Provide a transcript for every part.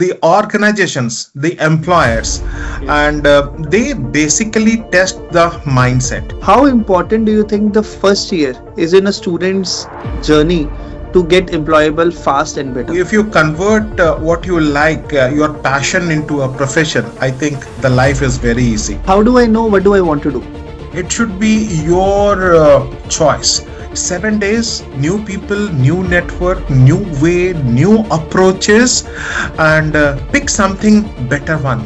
the organizations, the employers, Yes. and they basically test the mindset. How important do you think the first year is in a student's journey to get employable fast and better? If you convert what you like, your passion into a profession, I think the life is very easy. How do I know what do I want to do? It should be your choice. 7 days, new people, new network, new way, new approaches, and pick something better one.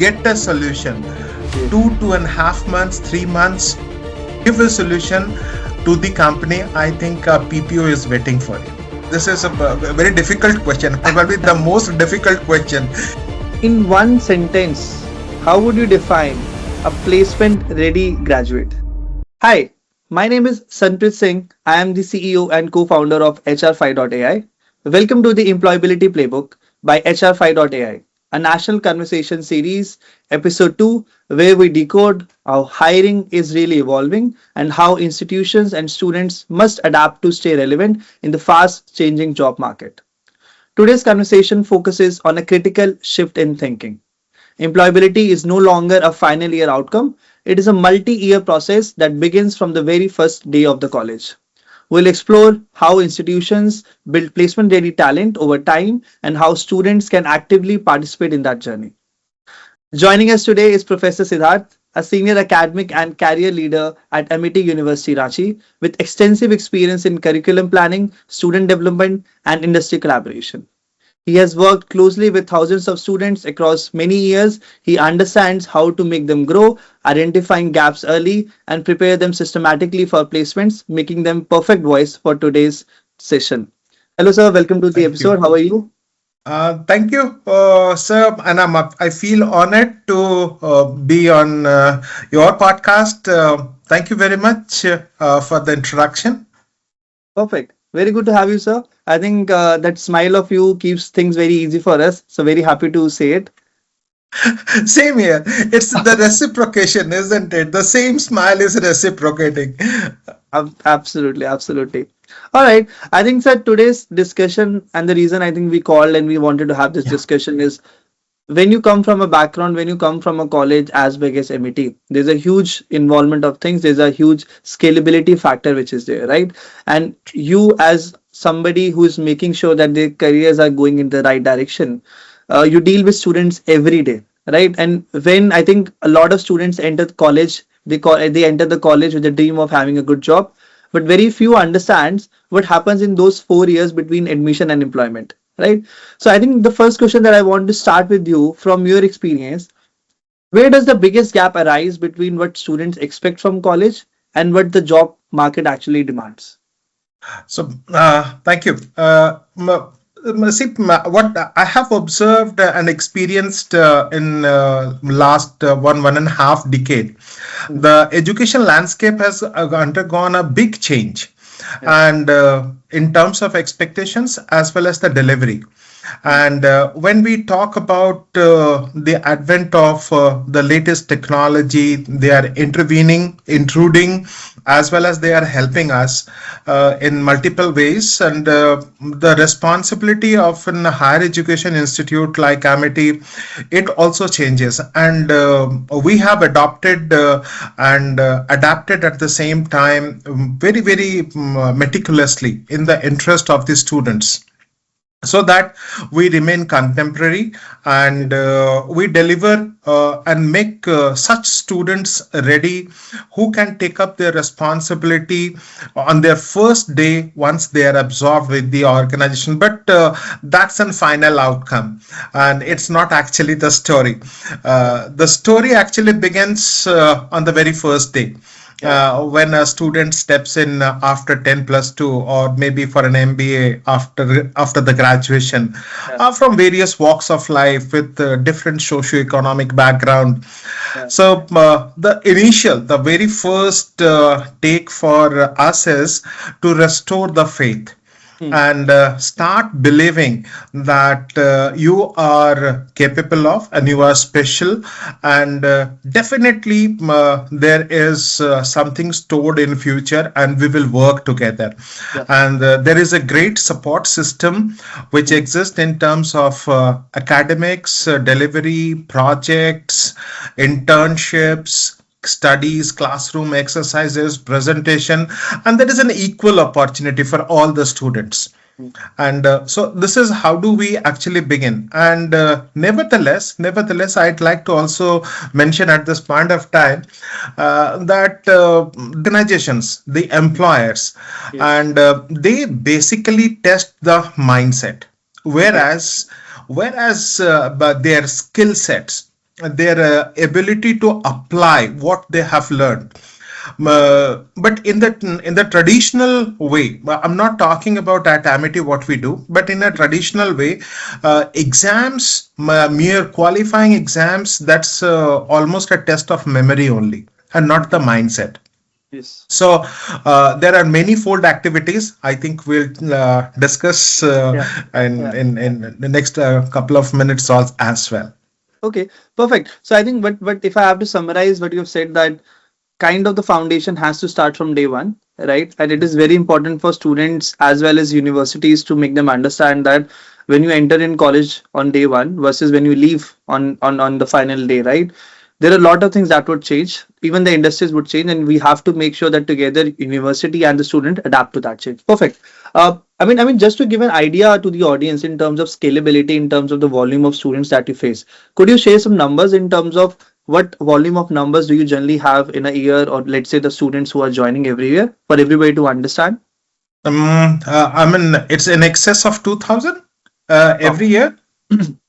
Get a solution. Yes. 2.5 months, 3 months, give a solution to the company. I think PPO is waiting for you. This is a very difficult question, probably the most difficult question. In one sentence, how would you define a placement ready graduate? Hi, my name is Sanprit Singh. I am the CEO and co founder of HRFY.ai. Welcome to the Employability Playbook by HRFY.ai, a national conversation series, episode 2, where we decode how hiring is really evolving and how institutions and students must adapt to stay relevant in the fast changing job market. Today's conversation focuses on a critical shift in thinking. Employability is no longer a final year outcome, it is a multi year process that begins from the very first day of the college. We'll explore how institutions build placement ready talent over time and how students can actively participate in that journey. Joining us today is Professor Siddharth, a senior academic and career leader at MIT University Ranchi with extensive experience in curriculum planning, student development, and industry collaboration. He has worked closely with thousands of students across many years. He understands how to make them grow, identifying gaps early, and prepare them systematically for placements, making them perfect voice for today's session. Hello, sir. Welcome to the Thank you. episode. How are you? Thank you, sir, and I feel honored to be on your podcast. Thank you very much for the introduction. Perfect. Very good to have you, sir. I think that smile of you keeps things very easy for us. So, very happy to say it. Same here. It's the reciprocation, isn't it? The same smile is reciprocating. Absolutely, absolutely. All right. I think that today's discussion and the reason I think we called and we wanted to have this Yeah. discussion is when you come from a background, when you come from a college as big as MIT, there's a huge involvement of things. There's a huge scalability factor which is there, right? And you, as somebody who is making sure that their careers are going in the right direction, you deal with students every day, right? And when I think a lot of students enter college, they enter the college with the dream of having a good job, but very few understands what happens in those 4 years between admission and employment, right? So I think the first question that I want to start with you from your experience, where does the biggest gap arise between what students expect from college and what the job market actually demands? So, thank you. What I have observed and experienced in last 1.5 decade, the education landscape has undergone a big change, Yeah. and in terms of expectations as well as the delivery. And when we talk about the advent of the latest technology, they are intervening, intruding, as well as they are helping us in multiple ways. And the responsibility of a higher education institute like MIT, it also changes. And we have adopted and adapted at the same time very, very meticulously in the interest of the students, so that we remain contemporary, and we deliver and make such students ready who can take up their responsibility on their first day once they are absorbed with the organization. But that's a final outcome, and it's not actually the story. The story actually begins on the very first day, Yeah. when a student steps in after 10 plus 2, or maybe for an MBA after the graduation, Yeah. from various walks of life with different socio-economic background. Yeah. So the very first take for us is to restore the faith. and start believing that you are capable of and you are special, and definitely there is something stored in future and we will work together. Yeah. And there is a great support system which Mm. exists in terms of academics, delivery, projects, internships, studies, classroom exercises, presentation, and that is an equal opportunity for all the students. Mm. And so this is how do we actually begin. And nevertheless, I'd like to also mention at this point of time that the organizations, the employers, Yes. and they basically test the mindset, Okay. whereas but their skill sets, their ability to apply what they have learned. But in the traditional way, I'm not talking about at Amity what we do, but in a traditional way, exams, mere qualifying exams, that's almost a test of memory only, and not the mindset. Yes. So there are many fold activities. I think we'll discuss Yeah. in, Yeah. in the next couple of minutes as well. Okay. Perfect. So I think, but if I have to summarize what you've said, that kind of the foundation has to start from day one, right? And it is very important for students as well as universities to make them understand that when you enter in college on day one versus when you leave on the final day, right? There are a lot of things that would change. Even the industries would change, and we have to make sure that together, university and the student adapt to that change. Perfect. I mean, just to give an idea to the audience in terms of scalability, in terms of the volume of students that you face, could you share some numbers in terms of what volume of numbers do you generally have in a year, or let's say the students who are joining every year, for everybody to understand? I mean, it's in excess of 2,000 every Perfect. year.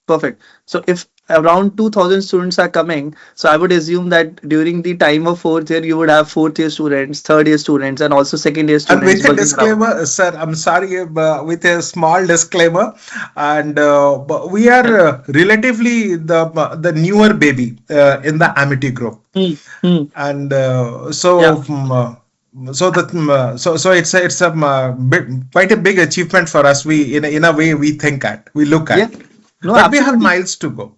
Perfect. So if around 2000 students are coming, so I would assume that during the time of fourth year, you would have fourth year students, third year students, and also second year And students with a working around. disclaimer, sir, I'm sorry, with a small disclaimer, and but we are relatively the newer baby in the Amity group, Hmm. Hmm. and Yeah. so it's quite a big achievement for us. We in a way we look Yeah. at, No, but we have absolutely. miles to go.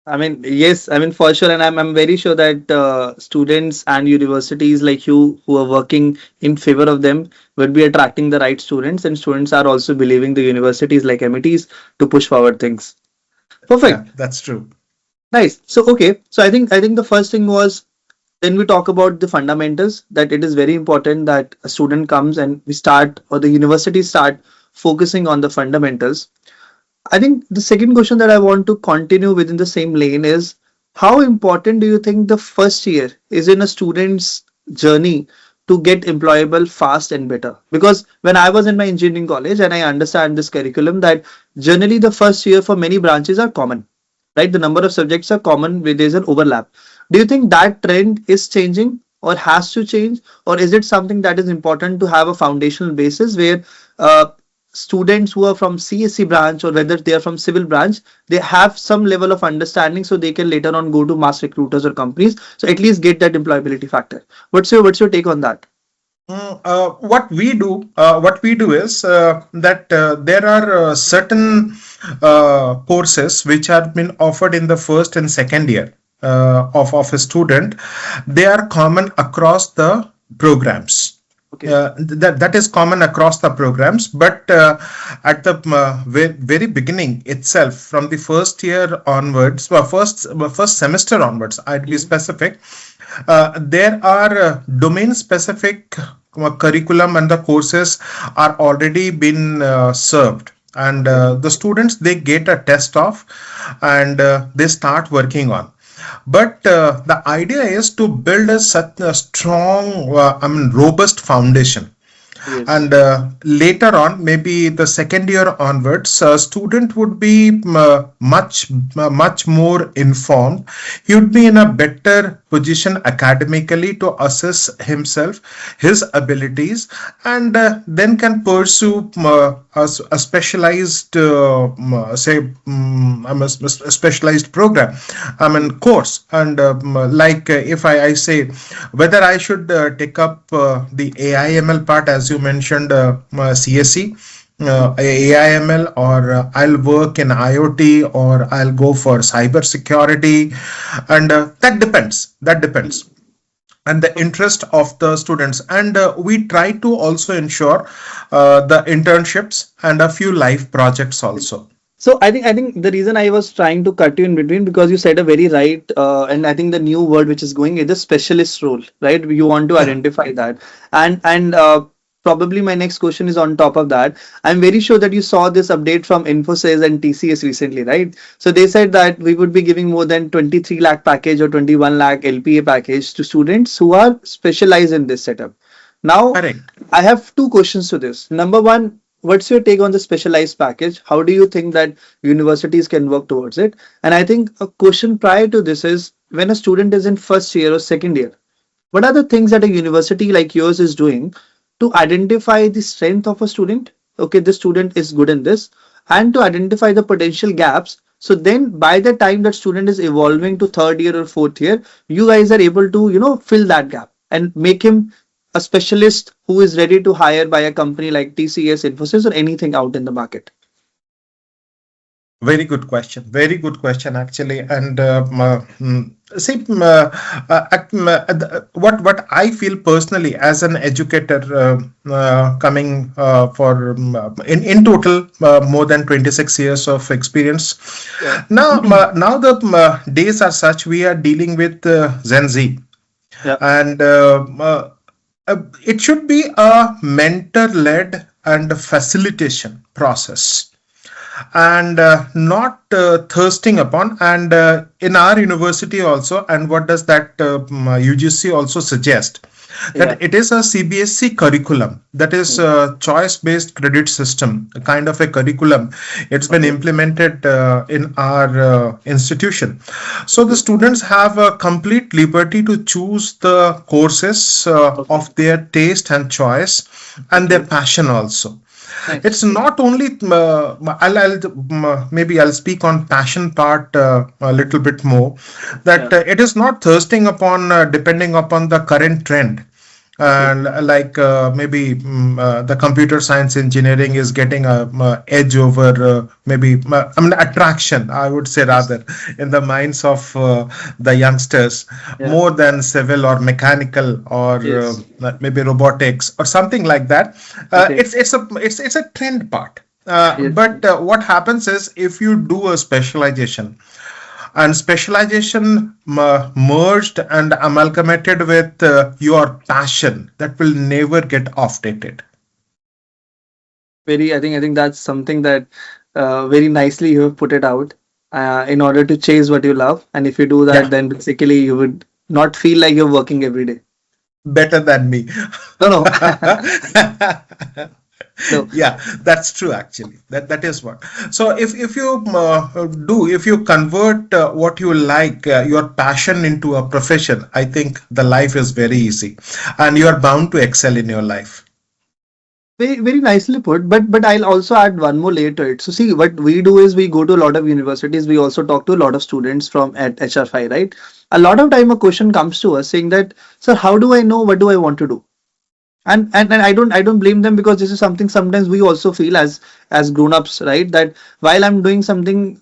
I mean, yes, I mean, for sure. And I'm very sure that students and universities like you who are working in favor of them will be attracting the right students, and students are also believing the universities like MITs to push forward things. Yeah, Perfect. that's true. Nice. So, okay. So I think the first thing was, then we talk about the fundamentals, that it is very important that a student comes and we start, or the university start focusing on the fundamentals. I think the second question that I want to continue within the same lane is, how important do you think the first year is in a student's journey to get employable fast and better? Because when I was in my engineering college and I understand this curriculum, that generally the first year for many branches are common, right? The number of subjects are common where there's an overlap. Do you think that trend is changing or has to change? Or is it something that is important to have a foundational basis where uh, students who are from CSC branch, or whether they are from civil branch, they have some level of understanding so they can later on go to mass recruiters or companies. So at least get that employability factor. What's your take on that? What we do is that there are certain courses which have been offered in the first and second year of a student. They are common across the programs. Okay. That is common across the programs, but at the very beginning itself, from the first year onwards, first semester onwards, I'd be Mhm. specific. There are domain specific curriculum, and the courses are already been served, and Okay. the students, they get a test of, and they start working on. But the idea is to build such a strong, robust foundation, Yes. and later on, maybe the second year onwards, a student would be much more informed. He would be in a better position academically to assess himself, his abilities, and then can pursue a specialized, say, a specialized program, course. And like if I say whether I should take up the AI ML part, as you mentioned, CSC, AIML, or I'll work in IoT, or I'll go for cyber security, and that depends. That depends, and the interest of the students. And we try to also ensure the internships and a few live projects also. So I think the reason I was trying to cut you in between because you said a very right and I think the new word which is going is the specialist role, right? You want to Yeah. identify that, and probably my next question is on top of that. I'm very sure that you saw this update from Infosys and TCS recently, right? So they said that we would be giving more than 23 lakh package or 21 lakh LPA package to students who are specialized in this setup. Now, Correct. I have two questions to this. Number one, what's your take on the specialized package? How do you think that universities can work towards it? And I think a question prior to this is when a student is in first year or second year, what are the things that a university like yours is doing to identify the strength of a student? Okay, this student is good in this, and to identify the potential gaps. So then by the time that student is evolving to third year or fourth year, you guys are able to, fill that gap and make him a specialist who is ready to hire by a company like TCS, Infosys, or anything out in the market. Very good question. Very good question, actually. And see, what I feel personally as an educator, coming for in total more than 26 years of experience. Yeah. Now the days are such, we are dealing with Gen Z, Yeah. and it should be a mentor-led and facilitation process, and not thirsting upon. And in our university also, and what does that UGC also suggest, Yeah. that it is a CBSE curriculum, that is a choice based credit system, a kind of a curriculum. It's been Okay. implemented in our institution. So the Okay. students have a complete liberty to choose the courses Okay. of their taste and choice, and their Okay. passion also. Nice. It's not only maybe I'll speak on passion part a little bit more, that Yeah. it is not thirsting upon depending upon the current trend. Okay. And like maybe the computer science engineering is getting a edge over maybe I mean attraction, I would say, Yes. rather, in the minds of the youngsters, Yeah. more than civil or mechanical, or Yes. maybe robotics or something like that. Okay. It's a trend part. Yes. But what happens is, if you do a specialization, and specialization merged and amalgamated with your passion, that will never get off-dated. I think that's something that very nicely you have put it out. In order to chase what you love, and if you do that, Yeah, then basically you would not feel like you're working every day. better than me. No, no, no. Yeah, that's true, actually. That is what. So if you if you convert what you like, your passion, into a profession, I think the life is very easy, and you are bound to excel in your life. Very, very nicely put. But I'll also add one more layer to it. So see, what we do is we go to a lot of universities. We also talk to a lot of students from at HRFY, right? A lot of time a question comes to us saying that, sir, how do I know what do I want to do? And I don't blame them because this is something sometimes we also feel as grown-ups, right? That while I'm doing something,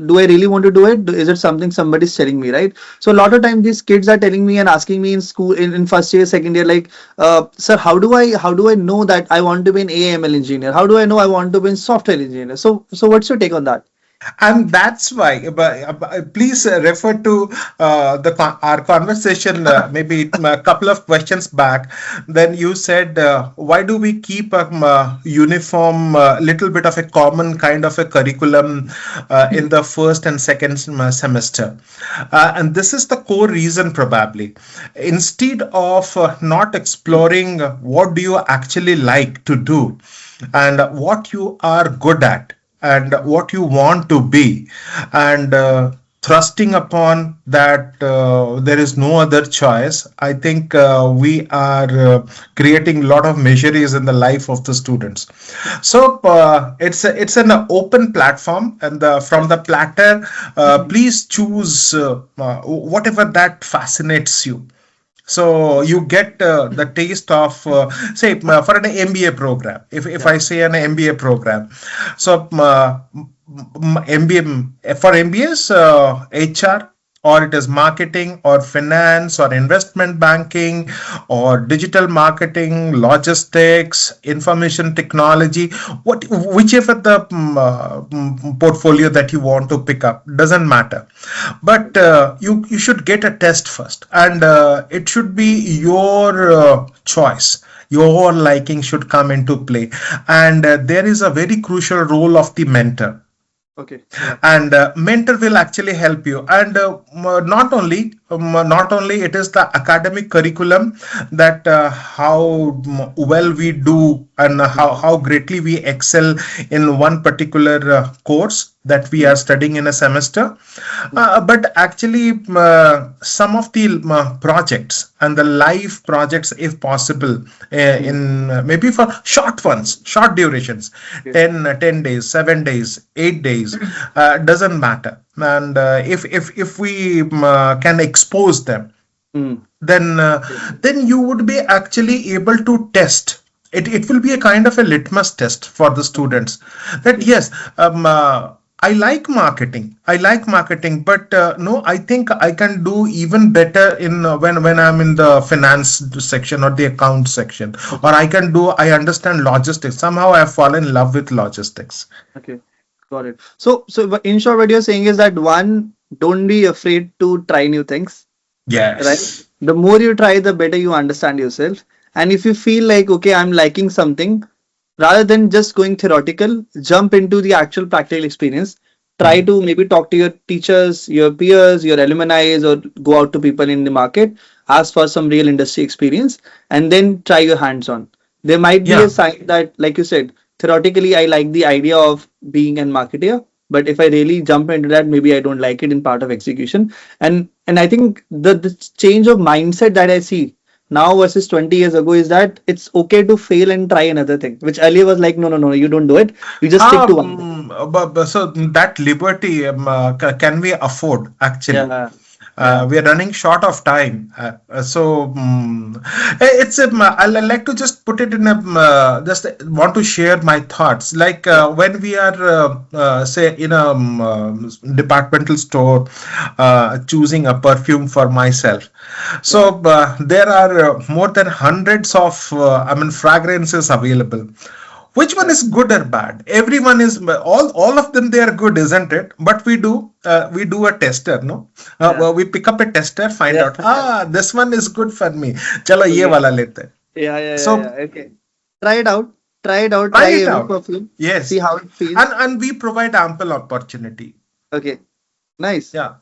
do I really want to do it? Is it something somebody's telling me, right? So a lot of times these kids are telling me and asking me in school in first year, second year, like, sir, how do I know that I want to be an AML engineer? How do I know I want to be a software engineer? So what's your take on that? And that's why, please refer to our conversation maybe a couple of questions back. Then you said, why do we keep a uniform, little bit of a common kind of a curriculum in the first and second semester? And this is the core reason, probably. Instead of not exploring what do you actually like to do, and what you are good at, and what you want to be, and thrusting upon that there is no other choice, I think we are creating a lot of miseries in the life of the students. So it's an open platform, and from the platter, please choose whatever that fascinates you. So you get the taste of, say, for an MBA program. If Yeah. I say an MBA program, so MBA for MBAs, HR, or it is marketing or finance or investment banking or digital marketing, logistics, information technology, whichever the portfolio that you want to pick up, doesn't matter. But you should get a test first, and it should be your choice. Your liking should come into play, and there is a very crucial role of the mentor, Okay. Yeah. and mentor will actually help you. And not only it is the academic curriculum, that how well we do, and how greatly we excel in one particular course that we are studying in a semester, but actually some of the projects and the live projects, if possible, in maybe for short ones, short durations, Okay. 10 days, 7 days, 8 days, doesn't matter. And if we can expose them, Mm. then then you would be actually able to test. It will be a kind of a litmus test for the students, that Okay. yes, I like marketing, but no, I think I can do even better in when I'm in the finance section or the account section, or Okay. I understand logistics. Somehow I've fallen in love with logistics. Okay. Got it. In short, what you're saying is that one, don't be afraid to try new things, right? Yes. The more you try, the better you understand yourself. And if you feel like, okay, I'm liking something, rather than just going theoretical, jump into the actual practical experience. Try Hmm. to maybe talk to your teachers, your peers, your alumni, or go out to people in the market, ask for some real industry experience, and then try your hands on. There might be a Yeah. sign that, like you said, theoretically, I like the idea of being a marketer, but if I really jump into that, maybe I don't like it in part of execution. And I think the change of mindset that I see now versus 20 years ago is that it's okay to fail and try another thing, which earlier was like, no, no, no, you don't do it. You just stick to one thing. So that liberty can we afford actually? Yeah, yeah, We are running short of time, it's I'll like to just put it in a just want to share my thoughts. Like yeah, when we are say in a departmental store, choosing a perfume for myself. yeah, So there are more than hundreds of fragrances available. Which one yeah, is good or bad? Everyone is, all of them, they are good, isn't it? But we do a tester, no? yeah, Well, we pick up a tester, find yeah. out, this one is good for me. Chalo ye Okay. wala lete hain. Yeah, yeah, yeah, So yeah. Okay. Try it out. Try it out. try Try it every out. perfume. See Yes, how it feels. and we provide ample opportunity. Okay. Nice. Yeah.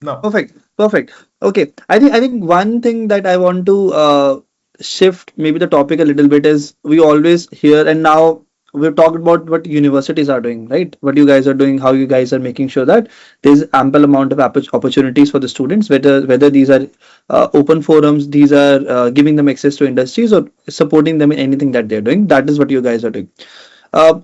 No. Perfect. Perfect. Okay. I think one thing that I want to shift maybe the topic a little bit is we always hear, and now we've talked about what universities are doing, right? What you guys are doing, how you guys are making sure that there's ample amount of opportunities for the students, whether these are open forums, these are giving them access to industries or supporting them in anything that they're doing. That is what you guys are doing. Uh,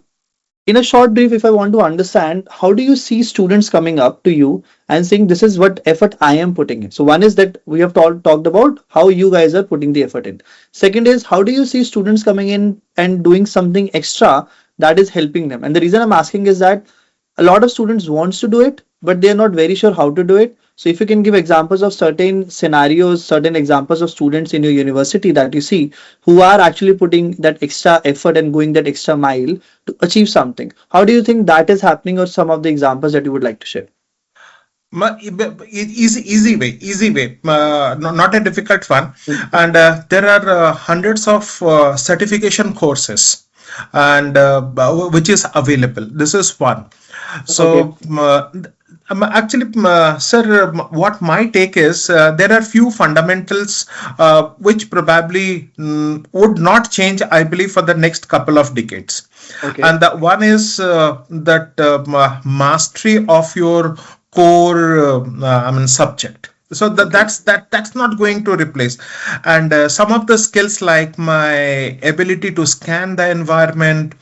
in a short brief, if I want to understand, how do you see students coming up to you and saying, this is what effort I am putting in? So, one is that we have talked about how you guys are putting the effort in. Second is, how do you see students coming in and doing something extra that is helping them? And the reason I'm asking is that a lot of students wants to do it, but they're not very sure how to do it. So if you can give examples of certain scenarios, certain examples of students in your university that you see who are actually putting that extra effort and going that extra mile to achieve something, how do you think that is happening, or some of the examples that you would like to share? Easy way, not a difficult one. And there are hundreds of certification courses, and which is available. This is one. Okay. So actually, sir, what my take is, there are few fundamentals which probably would not change, I believe, for the next couple of decades. Okay. And the one is that mastery of your core subject. So Okay. that's not going to replace. And some of the skills, like my ability to scan the environment,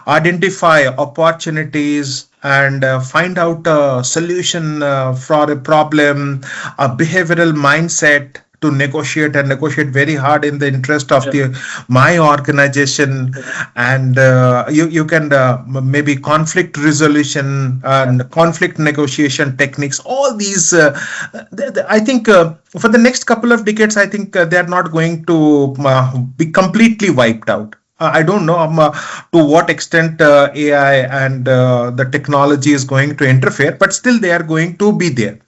identify opportunities, and find out a solution for a problem, a behavioral mindset, to negotiate and negotiate very hard in the interest of Yeah. the my organization. And you can maybe conflict resolution Yeah. and conflict negotiation techniques, all these I think for the next couple of decades, I think they are not going to be completely wiped out. I don't know to what extent AI and the technology is going to interfere, but still they are going to be there.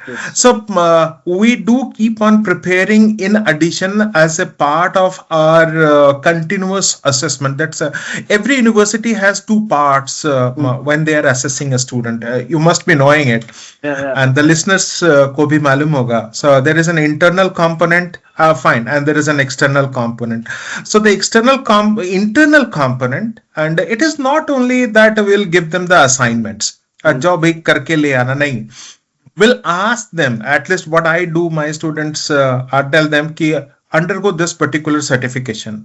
Yes. So we do keep on preparing in addition as a part of our continuous assessment. That's every university has two parts Mm. when they are assessing a student. You must be knowing it, Yeah. Yeah. and the listeners को भी मालूम होगा. So there is an internal component, fine, and there is an external component. So the internal component, and it is not only that we'll give them the assignments. Mm. Job एक करके ले आना नहीं, will ask them, at least what I do, my students, I tell them ki undergo this particular certification,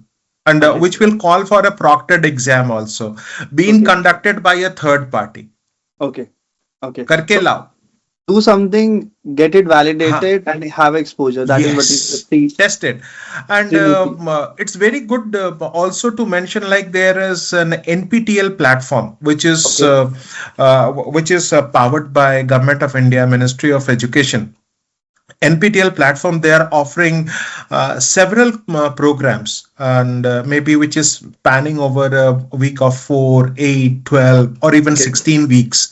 and Okay. which will call for a proctored exam also, being Okay. conducted by a third party. Okay. Okay. करके So लाओ. do something, get it हाँ. validated, and have exposure. That is what is Yes, the tested. And Trinity. it's very good also to mention, like there is an NPTEL platform Okay. which is powered by Government of India, Ministry of Education. NPTEL platform, they are offering several programs, and maybe which is spanning over a week of 4, 8, 12, or even Okay. 16 weeks.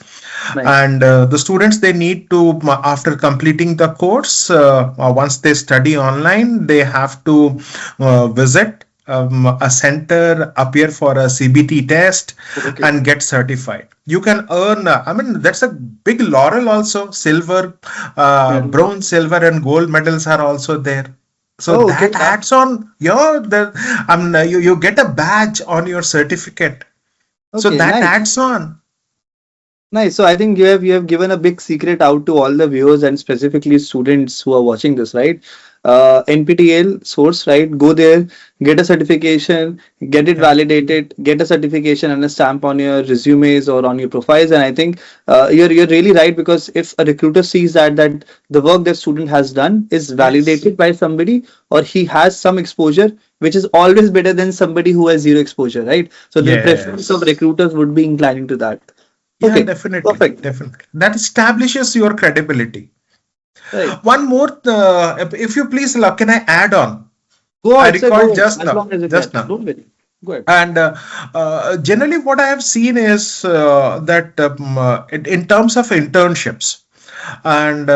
Nice. And the students, they need to, after completing the course, once they study online, they have to visit a center, appear for a CBT test, Okay. and get certified. You can earn, I mean, that's a big laurel also. Silver, Yeah. bronze, silver, and gold medals are also there. So Oh, okay. that adds on you get a badge on your certificate. So Okay. that Nice. adds on. Nice. So I think you have given a big secret out to all the viewers and specifically students who are watching this, right? NPTEL source, right? Go there, get a certification, get it Yeah. validated, get a certification and a stamp on your resumes or on your profiles. And I think you're really right, because if a recruiter sees that the work that student has done is Yes. validated by somebody, or he has some exposure, which is always better than somebody who has zero exposure, right? So the preference of Yes. recruiters would be inclining to that. Yeah, Okay, definitely. perfect. Definitely. That establishes your credibility. Right. One more, if you please, can I add on? Go I ahead, sir. recall Go just as now. long as you Just can. now. Don't worry. Go ahead. And generally, what I have seen is that in terms of internships, and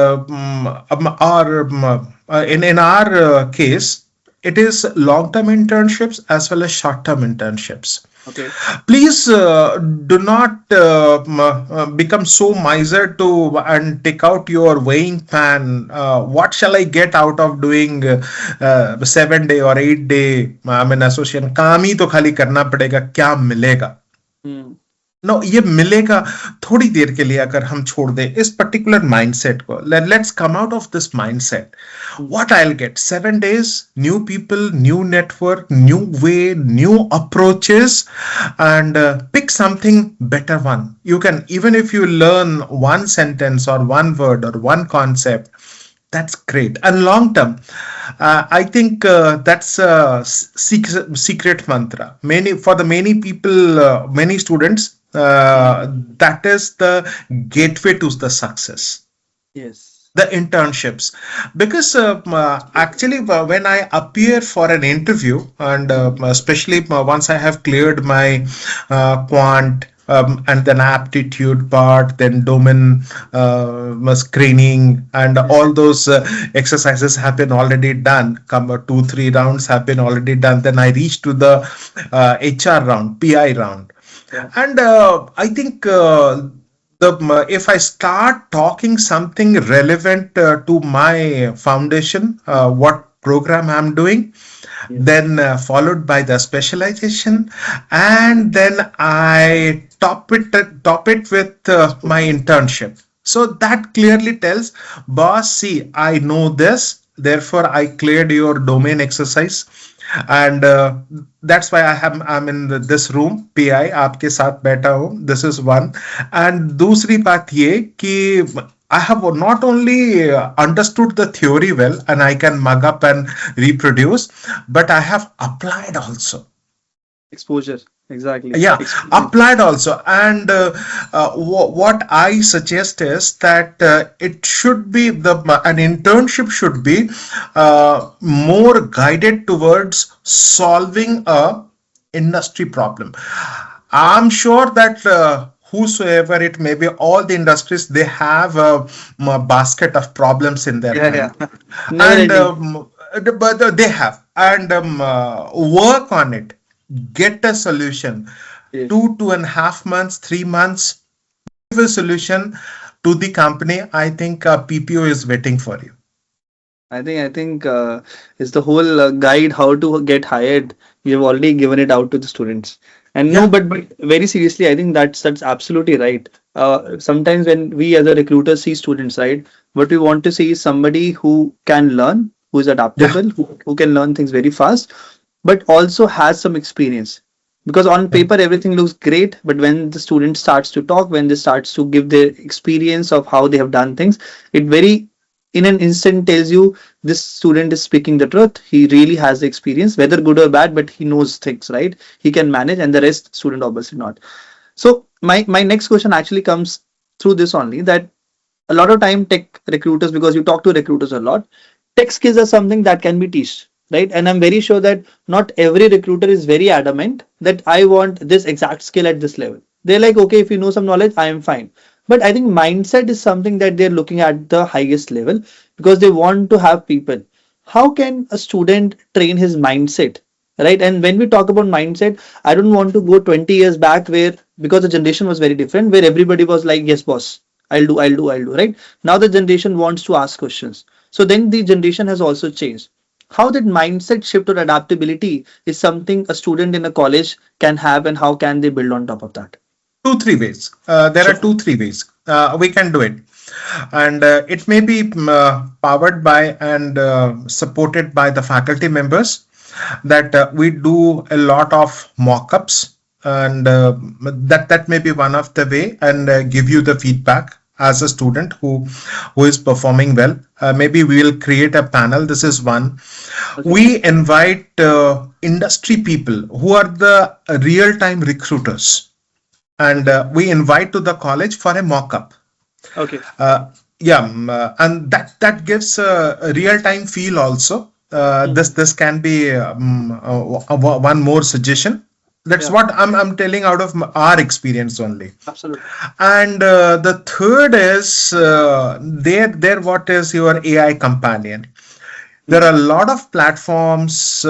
in our case, it is long-term internships as well as short-term internships. Okay. Please do not become so miser to and take out your weighing pan. What shall I get out of doing 7 day or 8 day? I mean, association काम ही तो खाली करना पड़ेगा, क्या मिलेगा? Hmm. No, ये मिलेगा थोड़ी देर के लिए अगर हम छोड़ दें इस पर्टिकुलर माइंडसेट को. Let's come out of this mindset. What I'll get 7 days, new people, new network, new way, new approaches, and pick something better one. You can, even if you learn one sentence or one word or one concept, that's great. And long term, I think that's a secret mantra. For the many people, many students, that is the gateway to the success, Yes. the internships. Because actually when I appear for an interview, and especially once I have cleared my quant, and then aptitude part, then domain screening, and all those exercises have been already done. 2-3 rounds have been already done. Then I reach to the HR round, PI round. Yeah. And I think if I start talking something relevant to my foundation, what program I'm doing, Yes. then followed by the specialization, and then I top it with my internship. So that clearly tells, boss, see, I know this, therefore I cleared your domain exercise, and that's why I'm in this room, PI आपके साथ बैठा हूँ. This is one. And दूसरी बात ये कि I have not only understood the theory well and I can mug up and reproduce, but I have applied also. Exposure. Exactly. Yeah, Experience. applied also. And what I suggest is that it should be an internship should be more guided towards solving a industry problem. I'm sure that whosoever it may be, all the industries, they have a basket of problems in their Yeah, yeah. hand, Never and ending. but they have, and work on it, get a solution. Yes. 2.5 months, 3 months, give a solution to the company. I think PPO is waiting for you. I think it's the whole guide how to get hired. You've already given it out to the students. And no, Yeah, but very seriously, I think that's absolutely right. Sometimes when we as a recruiter see students, right, what we want to see is somebody who can learn, who is yeah, adaptable, who can learn things very fast, but also has some experience. Because on yeah. paper everything looks great, but when the student starts to talk, when they starts to give their experience of how they have done things, it very in an instant tells you this student is speaking the truth. He really has the experience, whether good or bad, but he knows things, right? He can manage, and the rest student obviously not. So my next question actually comes through this only, that a lot of time tech recruiters, because you talk to recruiters a lot, tech skills are something that can be taught, right? And I'm very sure that not every recruiter is very adamant that I want this exact skill at this level. They're like, okay, if you know some knowledge, I am fine. But I think mindset is something that they're looking at the highest level, because they want to have people. How can a student train his mindset, right? And when we talk about mindset, I don't want to go 20 years back, where because the generation was very different, where everybody was like, yes boss, I'll do, right? Now the generation wants to ask questions. So then the generation has also changed. How that mindset shift or adaptability is something a student in a college can have, and how can they build on top of that? Two, 3 ways. There are Sure. two, 3 ways. We can do it. And it may be powered by and supported by the faculty members, that we do a lot of mock-ups, and that may be one of the way, and give you the feedback as a student who is performing well. Maybe we will create a panel. This is one. Okay. We invite industry people who are the real-time recruiters, and we invite to the college for a mock-up. Okay. uh, yeah, and that gives a real time feel also. This Mhm. this can be one more suggestion. That's Yeah, what I'm telling out of our experience only. absolutely. And the third is there what is your AI companion. There Mhm. are a lot of platforms,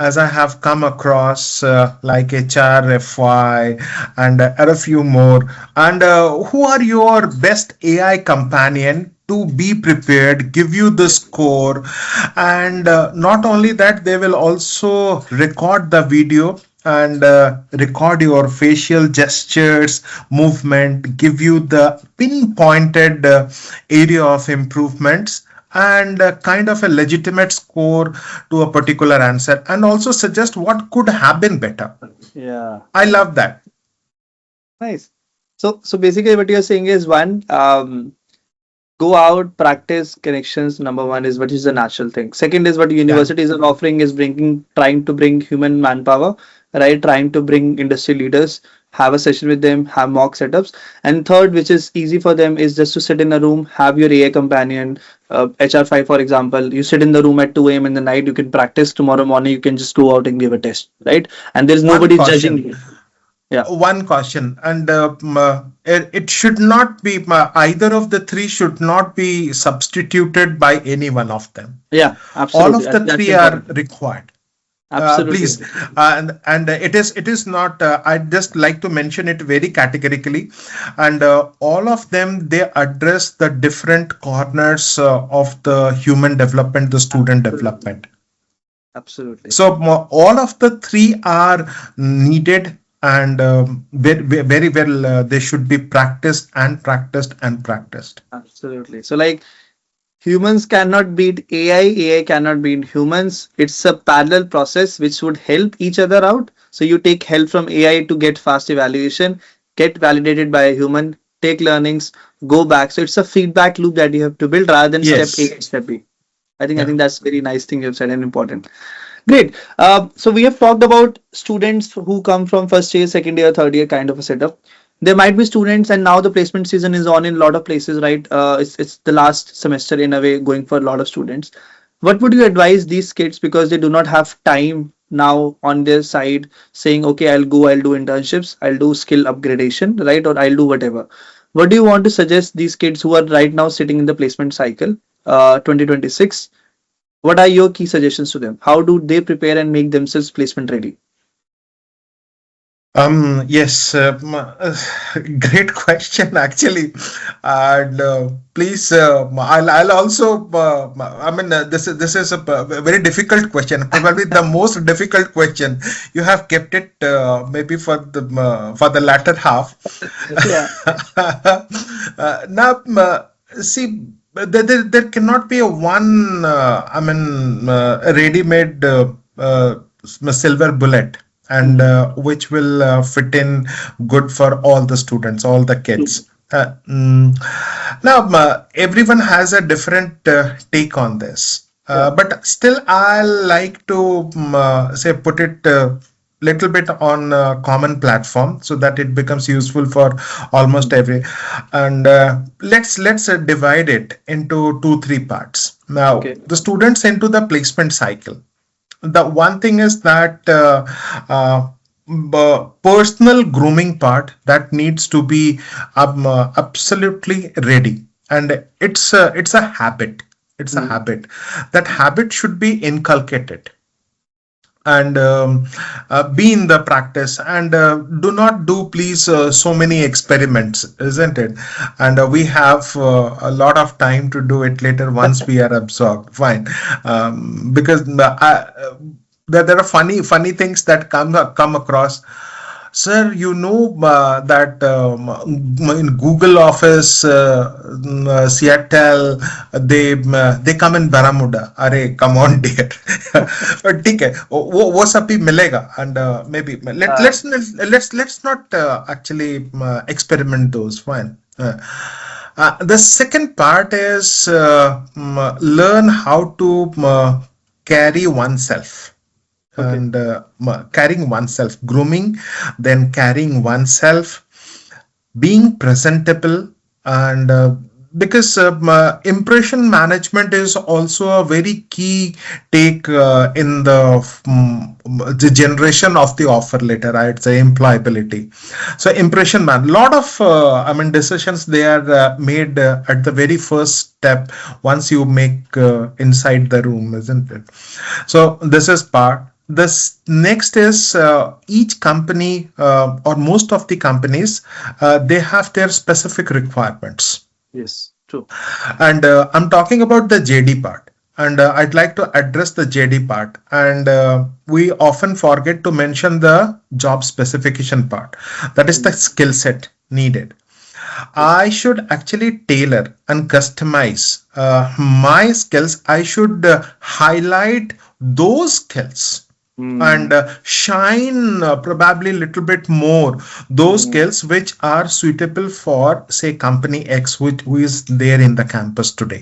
as I have come across, like HRFY and a few more. And who are your best AI companion to be prepared, give you the Yes. score, and not only that, they will also record the video and record your facial gestures, movement, give you the pinpointed area of improvements, and kind of a legitimate score to a particular answer, and also suggest what could have been better. Yeah. I love that. Nice. So basically what you're saying is, one, go out, practice connections. Number one is what is the natural thing. Second is what Yeah, universities are offering is bringing, trying to bring human manpower, right? Trying to bring industry leaders, have a session with them, have mock setups. And third, which is easy for them, is just to sit in a room, have your AI companion, HR5, for example. You sit in the room at 2 a.m. in the night, you can practice. Tomorrow morning, you can just go out and give a test, right? And there's one nobody judging caution. you. Yeah. One caution, and it should not be, either of the three should not be substituted by any one of them. Yeah, All absolutely. of the That's three are important. required. Absolutely. Please, and it is not. I'd just like to mention it very categorically, and all of them, they address the different corners of the human development, the student Absolutely. development. Absolutely. So all of the three are needed, and very well, they should be practiced and practiced and practiced. Absolutely. So, like, humans cannot beat AI, AI cannot beat humans. It's a parallel process which would help each other out. So, you take help from AI to get fast evaluation, get validated by a human, take learnings, go back. So it's a feedback loop that you have to build rather than step A Yes. and step B. I think Yeah. that's very nice thing you've said and important. Great. So we have talked about students who come from first year, second year, third year kind of a setup. There might be students, and now the placement season is on in a lot of places, right? It's the last semester in a way going for a lot of students. What would you advise these kids because they do not have time now on their side saying, okay, I'll do internships, I'll do skill upgradation, right? Or I'll do whatever. What do you want to suggest these kids who are right now sitting in the placement cycle, 2026? What are your key suggestions to them? How do they prepare and make themselves placement ready? Yes, great question actually, and please, I'll also, I mean, this is a very difficult question, probably the most difficult question. You have kept it maybe for the latter half. Yeah. Now, see, there cannot be a one, ready-made silver bullet and Mm. which will fit in good for all the students, all the kids. Now, everyone has a different take on this, Yeah. but still, I like to say put it little bit on a common platform so that it becomes useful for almost Mm. every. And let's divide it into two three parts. Now, Okay. the students into the placement cycle, the one thing is that uh, personal grooming part that needs to be absolutely ready, and it's a habit. It's a Mm. habit. That habit should be inculcated and be in the practice, and do not do please so many experiments, isn't it? And we have a lot of time to do it later once we are absorbed, fine. Because there are funny things that come across. Sir, you know that in Google office, Seattle, they come in Bermuda. Arey, come on, dear. ठीक है, वो सब भी मिलेगा, and maybe Uh, let's not actually experiment those. Fine. The second part is learn how to carry oneself, okay. and carrying oneself, grooming, then carrying oneself, being presentable, and because impression management is also a very key take in the generation of the offer letter, I'd say employability. So impression man, lot of decisions they are made at the very first step once you make inside the room, isn't it? So this is part. This next is each company or most of the companies, they have their specific requirements, Yes. True. and I'm talking about the JD part, and I'd like to address the JD part, and we often forget to mention the job specification part, that is the Mm. skill set needed. Yes. I should actually tailor and customize my skills. I should highlight those skills Mm. and shine probably a little bit more those Mm. skills which are suitable for, say, company X, which who is there in the campus today.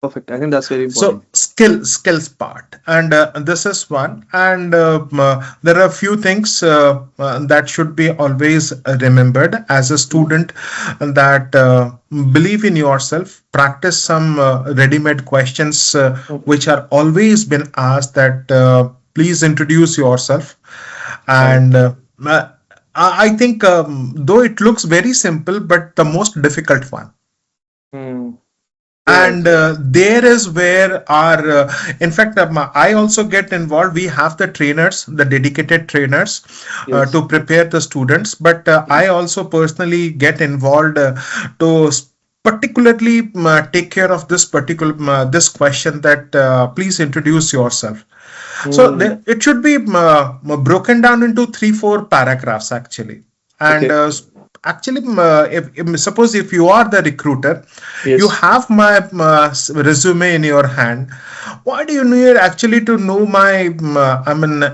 Perfect. I think that's very So important. skills part, and this is one, and there are a few things that should be always remembered as a Mm. student, that believe in yourself, practice some ready-made questions Okay. which are always been asked, that please introduce yourself. And Correct. I think though it looks very simple, but the most difficult one. Mm. You're right. And there is where our in fact I also get involved. We have the trainers, the dedicated trainers Yes. to prepare the students, but I also personally get involved to particularly take care of this particular this question, that please introduce yourself. So Mm. it should be broken down into 3 4 paragraphs actually. And Okay. actually, if suppose if you are the recruiter, you Yes. have my resume in your hand. Why do you need actually to know my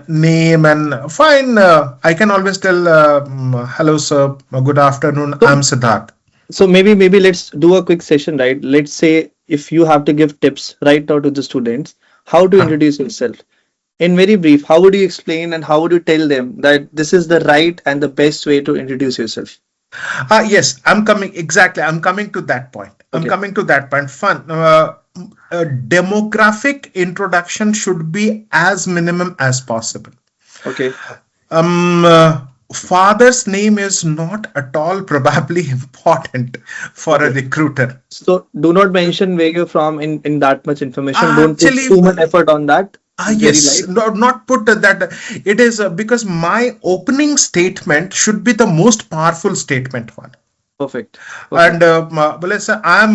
name? And fine, I can always tell, hello sir, good afternoon, So I'm Siddharth. So maybe let's do a quick session, right? Let's say if you have to give tips right now to the students, how to introduce yourself. In very brief, how would you explain and how would you tell them that this is the right and the best way to introduce yourself? Yes, I'm coming exactly. I'm coming to that point. I'm Okay. coming to that point. Fun. A demographic introduction should be as minimum as possible. Okay. Um, uh, Father's name is not at all probably important for a Okay. recruiter. So do not mention where you're from in that much information. Don't put Actually, too much effort on that. Very yes, light. no, not put that. It is because my opening statement should be the most powerful statement one. Perfect. And Perfect. well, yes, I'm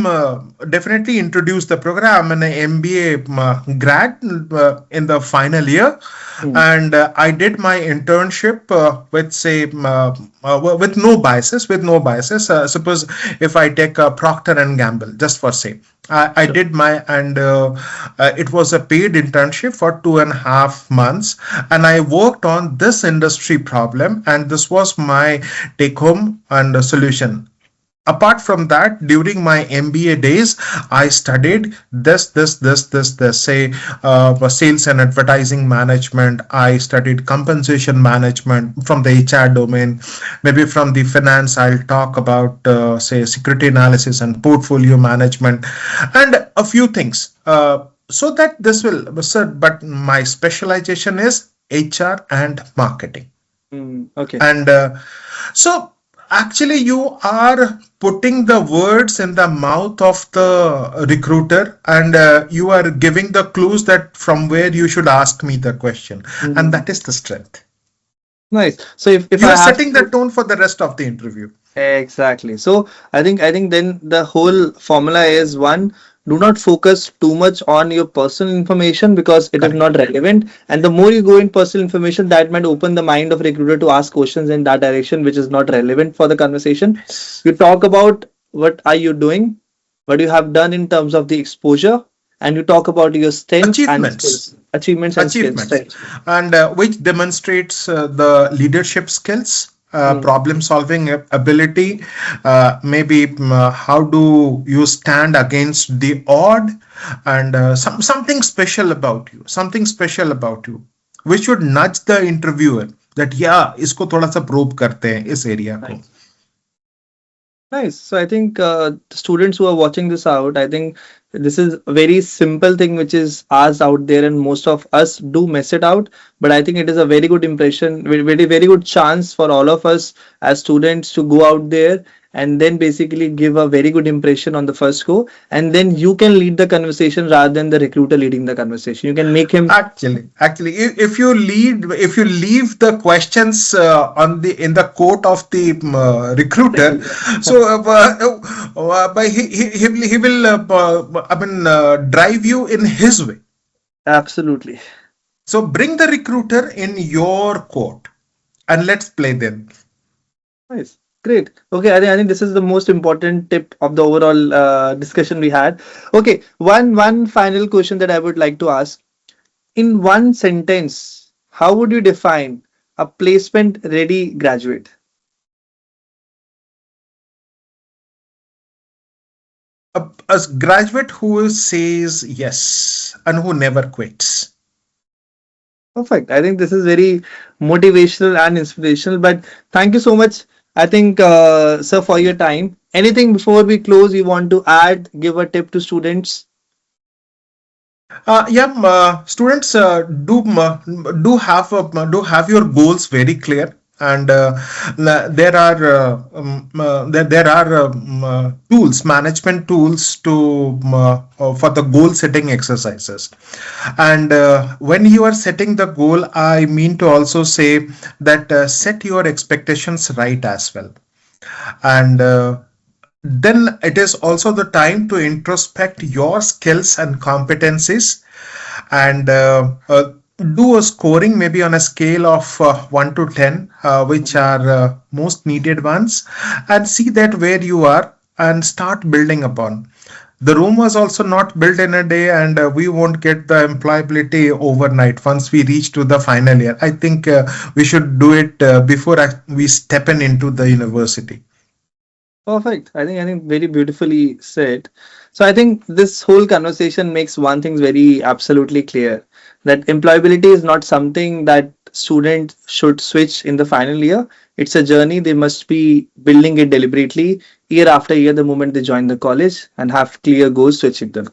definitely introduced the program. I'm an MBA grad in the final year, Hmm. and I did my internship with say with no biases. With no biases. Suppose if I take Procter and Gamble, just for say, I Sure. did my and it was a paid internship for 2.5 months, and I worked on this industry problem, and this was my take home and solution. Apart from that, during my MBA days, I studied this say sales and advertising management. I studied compensation management from the HR domain. Maybe from the finance, I'll talk about say security analysis and portfolio management and a few things. So that this will, sir, but my specialization is HR and marketing. Hmm. Okay. And so actually, you are putting the words in the mouth of the recruiter, and you are giving the clues that from where you should ask me the question. And Hmm. that is the strength. Nice. So if You I are have setting the to tone for the rest of the interview. exactly. So I think then the whole formula is one, do not focus too much on your personal information because it is Correct. not relevant. And the more you go in personal information, that might open the mind of recruiter to ask questions in that direction, which is not relevant for the conversation. Yes. You talk about what are you doing, what you have done in terms of the exposure, and you talk about your strength and Achievements. skills, achievements and skills. Achievements, Strength. and which demonstrates the leadership skills, Hmm. problem solving ability, maybe how do you stand against the odd, and something special about you, something special about you, which should nudge the interviewer that yeah, इसको थोड़ा सा probe करते हैं इस area को. Nice. Nice. So I think the students who are watching this out, I think this is a very simple thing which is asked out there, and most of us do mess it out. But I think it is a very good impression, very good chance for all of us as students to go out there and then basically give a very good impression on the first go, and then you can lead the conversation rather than the recruiter leading the conversation. You can make him Actually, if you if you leave the questions on the in the court of the recruiter, so but he will I mean drive you in his way. absolutely. So bring the recruiter in your court and let's play them. Nice. Great. Okay, I think this is the most important tip of the overall discussion we had. Okay, one final question that I would like to ask. In one sentence, how would you define a placement ready graduate? A graduate who says yes and who never quits. Perfect. I think this is very motivational and inspirational. But thank you so much. I think, sir, for your time. Anything before we close you want to add, give a tip to students? Yeah, students do have your goals very clear, and there are there are tools, management tools to for the goal setting exercises. And when you are setting the goal, I mean to also say that set your expectations right as well, and then it is also the time to introspect your skills and competencies and do a scoring maybe on a scale of 1 to 10 which are most needed ones, and see that where you are and start building upon. The room was also not built in a day, and we won't get the employability overnight once we reach to the final year. I think we should do it before we step in into the university. Perfect. I think very beautifully said. So I think this whole conversation makes one thing very absolutely clear, that employability is not something that students should switch in the final year. It's a journey. They must be building it deliberately year after year the moment they join the college and have clear goals to achieve them.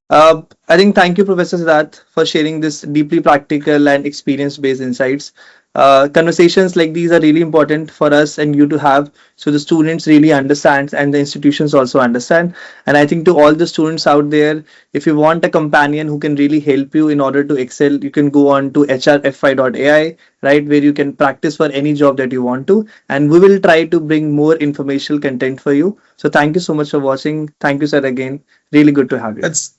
I think thank you, Professor Siddharth, for sharing this deeply practical and experience-based insights. Conversations like these are really important for us and you to have, so the students really understand and the institutions also understand. And I think to all the students out there, if you want a companion who can really help you in order to excel, you can go on to HRFY.ai, right, where you can practice for any job that you want to. And we will try to bring more informational content for you. So thank you so much for watching. Thank you, sir, again. Really good to have you. It's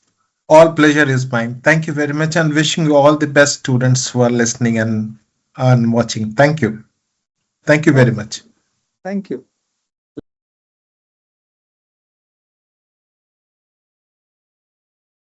all pleasure is mine. Thank you very much and wishing you all the best students who are listening and watching. Thank you. Thank you very Okay. much. Thank you.